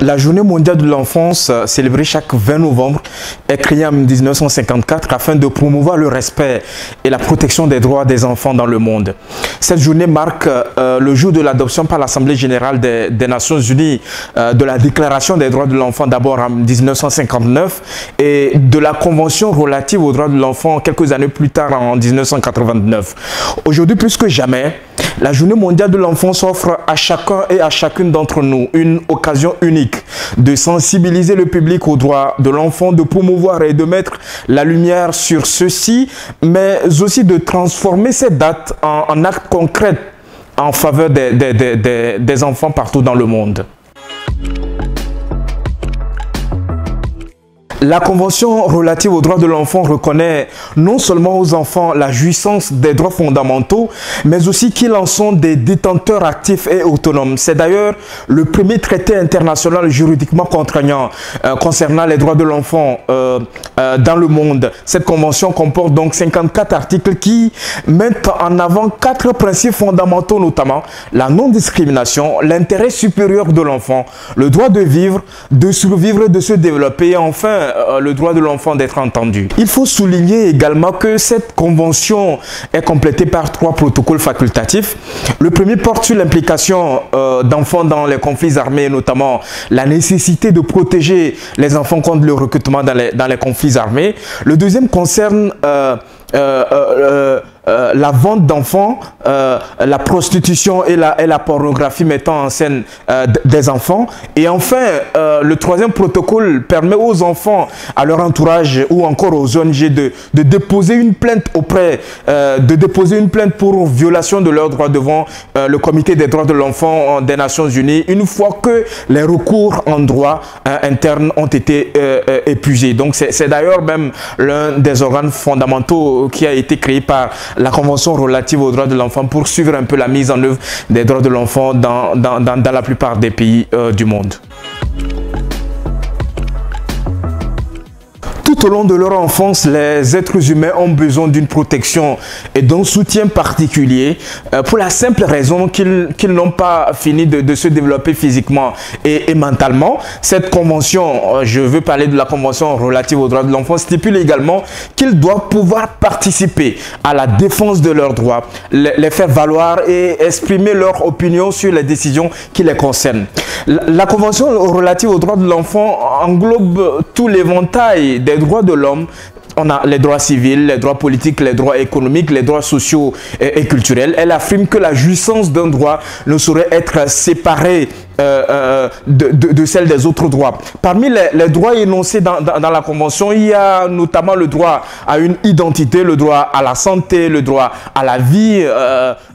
La journée mondiale de l'enfance, célébrée chaque 20 novembre, est créée en 1954 afin de promouvoir le respect et la protection des droits des enfants dans le monde. Cette journée marque le jour de l'adoption par l'Assemblée générale des Nations unies de la Déclaration des droits de l'enfant d'abord en 1959 et de la Convention relative aux droits de l'enfant quelques années plus tard en 1989. Aujourd'hui, plus que jamais, la journée mondiale de l'enfance offre à chacun et à chacune d'entre nous une occasion unique de sensibiliser le public aux droits de l'enfant, de promouvoir et de mettre la lumière sur ceux-ci, mais aussi de transformer cette date en actes concrets en faveur des enfants partout dans le monde. La Convention relative aux droits de l'enfant reconnaît non seulement aux enfants la jouissance des droits fondamentaux, mais aussi qu'ils en sont des détenteurs actifs et autonomes. C'est d'ailleurs le premier traité international juridiquement contraignant concernant les droits de l'enfant dans le monde. Cette convention comporte donc 54 articles qui mettent en avant 4 principes fondamentaux, notamment la non-discrimination, l'intérêt supérieur de l'enfant, le droit de vivre, de survivre et de se développer, et enfin le droit de l'enfant d'être entendu. Il faut souligner également que cette convention est complétée par 3 protocoles facultatifs. Le premier porte sur l'implication d'enfants dans les conflits armés, notamment la nécessité de protéger les enfants contre le recrutement dans les conflits armés. Le deuxième concerne la vente d'enfants, la prostitution et la pornographie mettant en scène des enfants. Et enfin, le troisième protocole permet aux enfants, à leur entourage ou encore aux ONG de déposer une plainte pour violation de leurs droits devant le Comité des droits de l'enfant des Nations Unies une fois que les recours en droit interne ont été épuisés. Donc c'est d'ailleurs même l'un des organes fondamentaux qui a été créé par la Convention relative aux droits de l'enfant pour suivre un peu la mise en œuvre des droits de l'enfant dans la plupart des pays du monde. Tout au long de leur enfance, les êtres humains ont besoin d'une protection et d'un soutien particulier pour la simple raison qu'ils n'ont pas fini de se développer physiquement et mentalement. Cette convention, je veux parler de la convention relative aux droits de l'enfant, stipule également qu'ils doivent pouvoir participer à la défense de leurs droits, les faire valoir et exprimer leur opinion sur les décisions qui les concernent. La convention relative aux droits de l'enfant englobe tout l'éventail des droits de l'homme. On a les droits civils, les droits politiques, les droits économiques, les droits sociaux et culturels. Elle affirme que la jouissance d'un droit ne saurait être séparée de celle des autres droits. Parmi les droits énoncés dans la Convention, il y a notamment le droit à une identité, le droit à la santé, le droit à la vie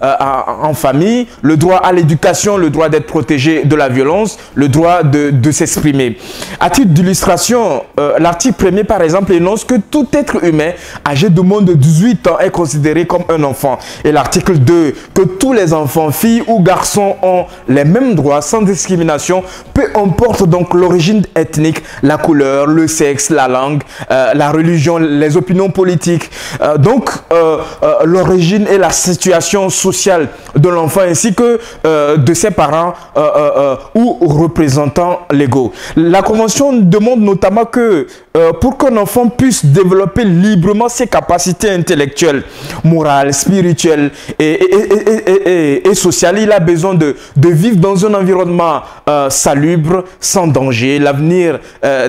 en famille, le droit à l'éducation, le droit d'être protégé de la violence, le droit de s'exprimer. À titre d'illustration, l'article 1er par exemple énonce que tout être humain âgé de moins de 18 ans est considéré comme un enfant. Et l'article 2, que tous les enfants, filles ou garçons ont les mêmes droits sans discrimination, peu importe donc l'origine ethnique, la couleur, le sexe, la langue, la religion, les opinions politiques, donc l'origine et la situation sociale de l'enfant ainsi que de ses parents ou représentants légaux. La Convention demande notamment que pour qu'un enfant puisse développer librement ses capacités intellectuelles, morales, spirituelles et sociales, il a besoin de vivre dans un environnement salubre, sans danger, l'avenir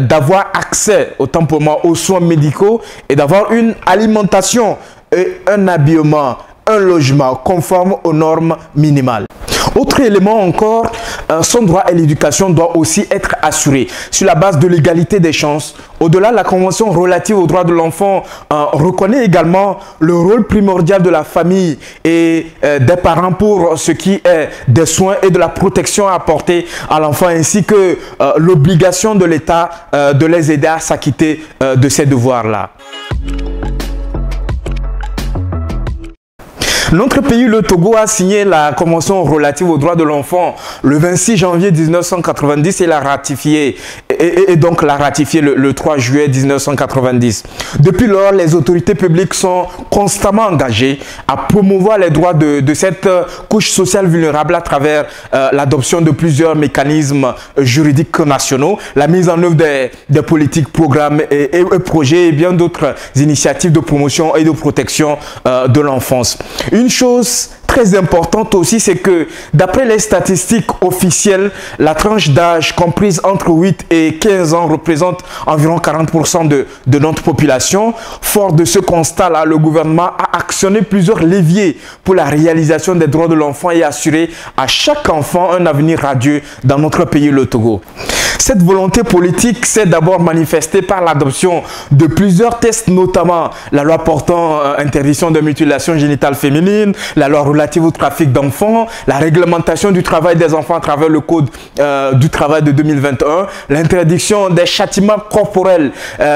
d'avoir accès autant pour moi aux soins médicaux et d'avoir une alimentation et un habillement, un logement conforme aux normes minimales. Autre élément encore, son droit à l'éducation doit aussi être assuré sur la base de l'égalité des chances. Au-delà, la Convention relative aux droits de l'enfant reconnaît également le rôle primordial de la famille et des parents pour ce qui est des soins et de la protection à apporter à l'enfant, ainsi que l'obligation de l'État de les aider à s'acquitter de ces devoirs-là. Notre pays, le Togo, a signé la Convention relative aux droits de l'enfant le 26 janvier 1990 et l'a ratifiée et donc l'a ratifié le 3 juillet 1990. Depuis lors, les autorités publiques sont constamment engagées à promouvoir les droits de cette couche sociale vulnérable à travers l'adoption de plusieurs mécanismes juridiques nationaux, la mise en œuvre des politiques, programmes et projets et bien d'autres initiatives de promotion et de protection de l'enfance. Une chose très importante aussi, c'est que d'après les statistiques officielles, la tranche d'âge comprise entre 8 et 15 ans représente environ 40% de notre population. Fort de ce constat-là, le gouvernement a actionné plusieurs leviers pour la réalisation des droits de l'enfant et assurer à chaque enfant un avenir radieux dans notre pays, le Togo. Cette volonté politique s'est d'abord manifestée par l'adoption de plusieurs textes, notamment la loi portant interdiction de mutilation génitale féminine, la loi relative au trafic d'enfants, la réglementation du travail des enfants à travers le code du travail de 2021, l'interdiction des châtiments corporels,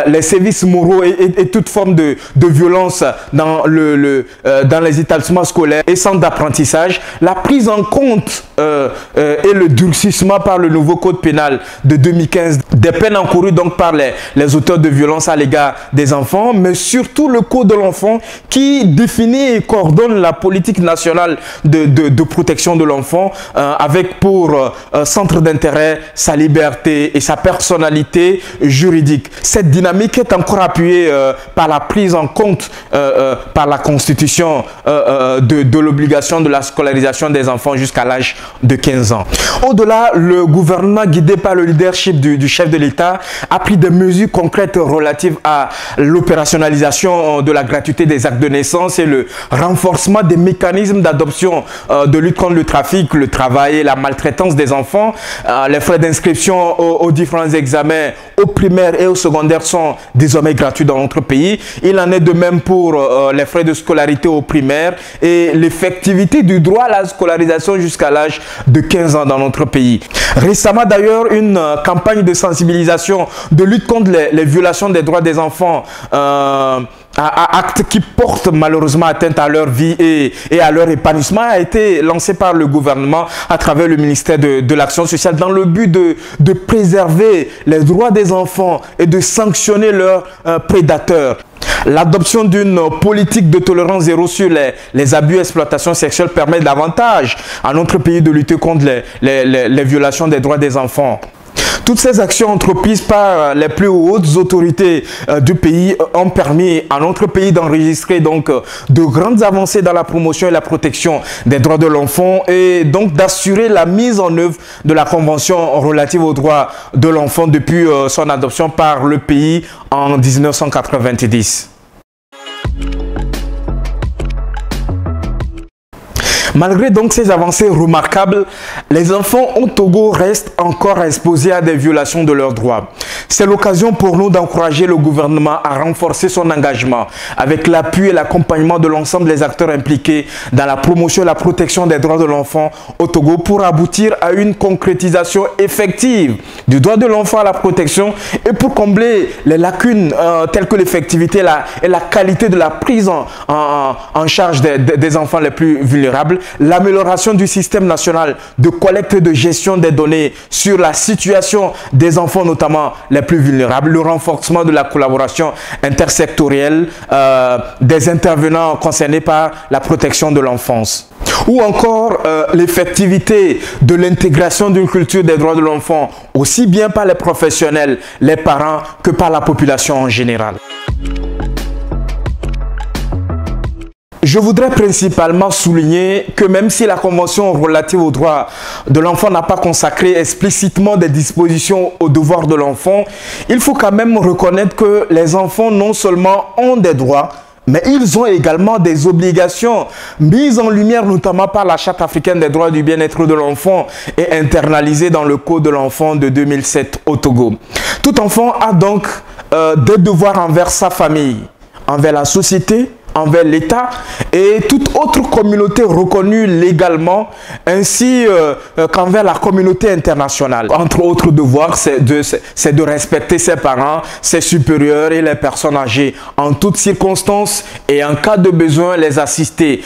les sévices moraux et toute forme de violence dans les établissements scolaires et centres d'apprentissage, la prise en compte et le durcissement par le nouveau code pénal de 2015 des peines encourues donc par les auteurs de violences à l'égard des enfants, mais surtout le code de l'enfant qui définit et coordonne la politique nationale de protection de l'enfant avec pour centre d'intérêt sa liberté et sa personnalité juridique. Cette dynamique est encore appuyée par la prise en compte par la Constitution de l'obligation de la scolarisation des enfants jusqu'à l'âge de 15 ans. Au-delà, le gouvernement guidé par le leadership du chef de l'État a pris des mesures concrètes relatives à l'opérationnalisation de la gratuité des actes de naissance et le renforcement des mécanismes d'adoption de lutte contre le trafic, le travail et la maltraitance des enfants. Les frais d'inscription aux différents examens au primaire et au secondaire sont désormais gratuits dans notre pays. Il en est de même pour les frais de scolarité au primaire et l'effectivité du droit à la scolarisation jusqu'à l'âge de 15 ans dans notre pays. Récemment d'ailleurs, une campagne de sensibilisation, de lutte contre les violations des droits des enfants, actes qui portent malheureusement atteinte à leur vie et à leur épanouissement a été lancée par le gouvernement à travers le ministère de l'Action sociale dans le but de préserver les droits des enfants et de sanctionner leurs prédateurs. L'adoption d'une politique de tolérance zéro sur les abus et exploitations sexuelles permet davantage à notre pays de lutter contre les violations des droits des enfants. Toutes ces actions entreprises par les plus hautes autorités du pays ont permis à notre pays d'enregistrer donc de grandes avancées dans la promotion et la protection des droits de l'enfant et donc d'assurer la mise en œuvre de la Convention relative aux droits de l'enfant depuis son adoption par le pays en 1990. Malgré donc ces avancées remarquables, les enfants au Togo restent encore exposés à des violations de leurs droits. C'est l'occasion pour nous d'encourager le gouvernement à renforcer son engagement avec l'appui et l'accompagnement de l'ensemble des acteurs impliqués dans la promotion et la protection des droits de l'enfant au Togo pour aboutir à une concrétisation effective du droit de l'enfant à la protection et pour combler les lacunes telles que l'effectivité et la qualité de la prise en charge des enfants les plus vulnérables, l'amélioration du système national de collecte et de gestion des données sur la situation des enfants, notamment les plus vulnérables, le renforcement de la collaboration intersectorielle des intervenants concernés par la protection de l'enfance. Ou encore l'effectivité de l'intégration d'une culture des droits de l'enfant, aussi bien par les professionnels, les parents, que par la population en général. Je voudrais principalement souligner que même si la Convention relative aux droits de l'enfant n'a pas consacré explicitement des dispositions aux devoirs de l'enfant, il faut quand même reconnaître que les enfants non seulement ont des droits, mais ils ont également des obligations mises en lumière notamment par la Charte africaine des droits du bien-être de l'enfant et internalisées dans le Code de l'enfant de 2007 au Togo. Tout enfant a donc des devoirs envers sa famille, envers la société, envers l'État et toute autre communauté reconnue légalement, ainsi qu'envers la communauté internationale. Entre autres devoirs, c'est de respecter ses parents, ses supérieurs et les personnes âgées en toutes circonstances et en cas de besoin les assister.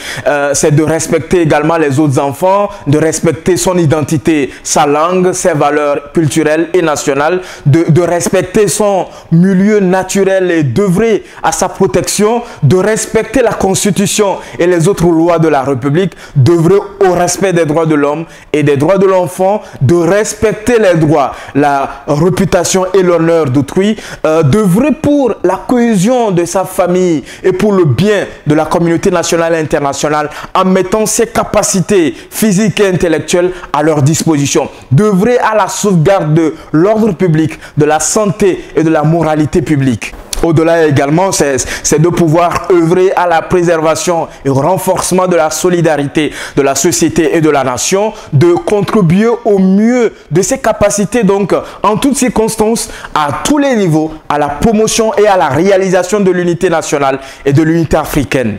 C'est de respecter également les autres enfants, de respecter son identité, sa langue, ses valeurs culturelles et nationales, de respecter son milieu naturel et d'œuvrer à sa protection, de respecter la Constitution et les autres lois de la République, d'œuvrer au respect des droits de l'homme et des droits de l'enfant, de respecter les droits, la réputation et l'honneur d'autrui, d'œuvrer pour la cohésion de sa famille et pour le bien de la communauté nationale et internationale en mettant ses capacités physiques et intellectuelles à leur disposition, d'œuvrer à la sauvegarde de l'ordre public, de la santé et de la moralité publique. Au-delà également, c'est de pouvoir œuvrer à la préservation et au renforcement de la solidarité de la société et de la nation, de contribuer au mieux de ses capacités, donc en toutes circonstances, à tous les niveaux, à la promotion et à la réalisation de l'unité nationale et de l'unité africaine.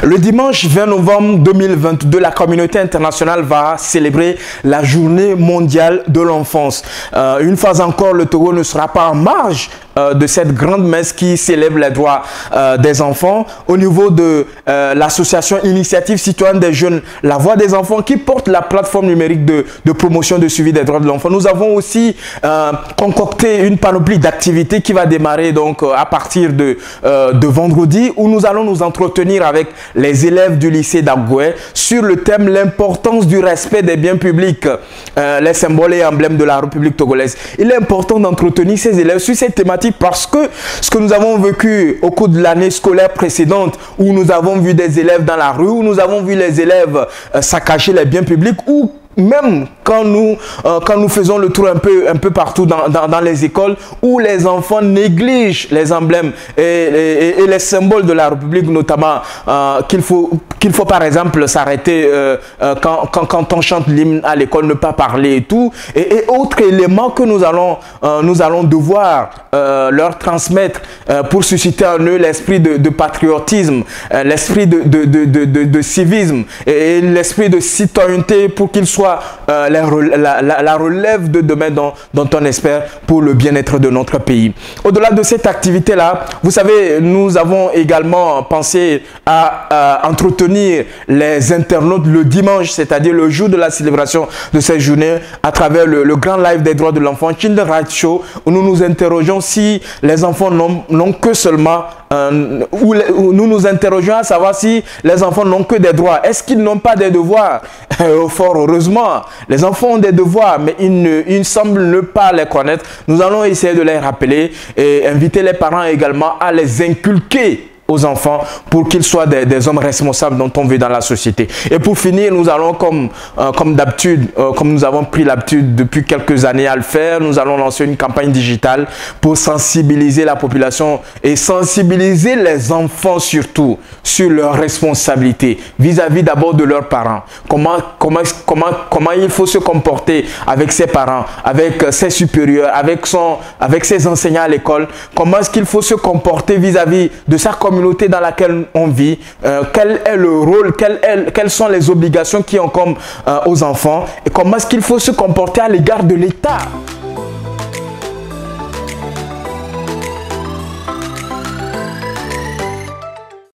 Le dimanche 20 novembre 2022, la communauté internationale va célébrer la journée mondiale de l'enfance. Une fois encore, le Togo ne sera pas en marge de cette grande messe qui célèbre les droits des enfants au niveau de l'association Initiative Citoyenne des Jeunes, La Voix des Enfants, qui porte la plateforme numérique de promotion de suivi des droits de l'enfant. Nous avons aussi concocté une panoplie d'activités qui va démarrer donc à partir de vendredi, où nous allons nous entretenir avec les élèves du lycée d'Abgoué sur le thème l'importance du respect des biens publics, les symboles et emblèmes de la République togolaise. Il est important d'entretenir ces élèves sur cette thématique parce que ce que nous avons vécu au cours de l'année scolaire précédente, où nous avons vu des élèves dans la rue, où nous avons vu les élèves saccager les biens publics, ou même quand nous faisons le tour un peu partout dans les écoles, où les enfants négligent les emblèmes et les symboles de la République, notamment qu'il faut par exemple s'arrêter quand on chante l'hymne à l'école, ne pas parler et tout, et autres éléments que nous allons devoir leur transmettre pour susciter en eux l'esprit de patriotisme, l'esprit de civisme et l'esprit de citoyenneté, pour qu'ils soient la relève de demain dont on espère pour le bien-être de notre pays. Au-delà de cette activité-là, vous savez, nous avons également pensé à entretenir les internautes le dimanche, c'est-à-dire le jour de la célébration de cette journée, à travers le grand live des droits de l'enfant, Children's Rights Show, où nous nous interrogeons si les enfants n'ont que seulement où nous nous interrogeons à savoir si les enfants n'ont que des droits. Est-ce qu'ils n'ont pas des devoirs? Fort heureusement, les enfants ont des devoirs, mais ils semblent ne pas les connaître. Nous allons essayer de les rappeler et inviter les parents également à les inculquer aux enfants pour qu'ils soient des hommes responsables dont on veut dans la société. Et pour finir, nous allons comme d'habitude, comme nous avons pris l'habitude depuis quelques années à le faire, nous allons lancer une campagne digitale pour sensibiliser la population et sensibiliser les enfants surtout sur leurs responsabilités vis-à-vis d'abord de leurs parents. Comment il faut se comporter avec ses parents, avec ses supérieurs, avec ses enseignants à l'école. Comment est-ce qu'il faut se comporter vis-à-vis de sa communauté dans laquelle on vit, quel est le rôle, quelles sont les obligations qui incombent aux enfants et comment est-ce qu'il faut se comporter à l'égard de l'État.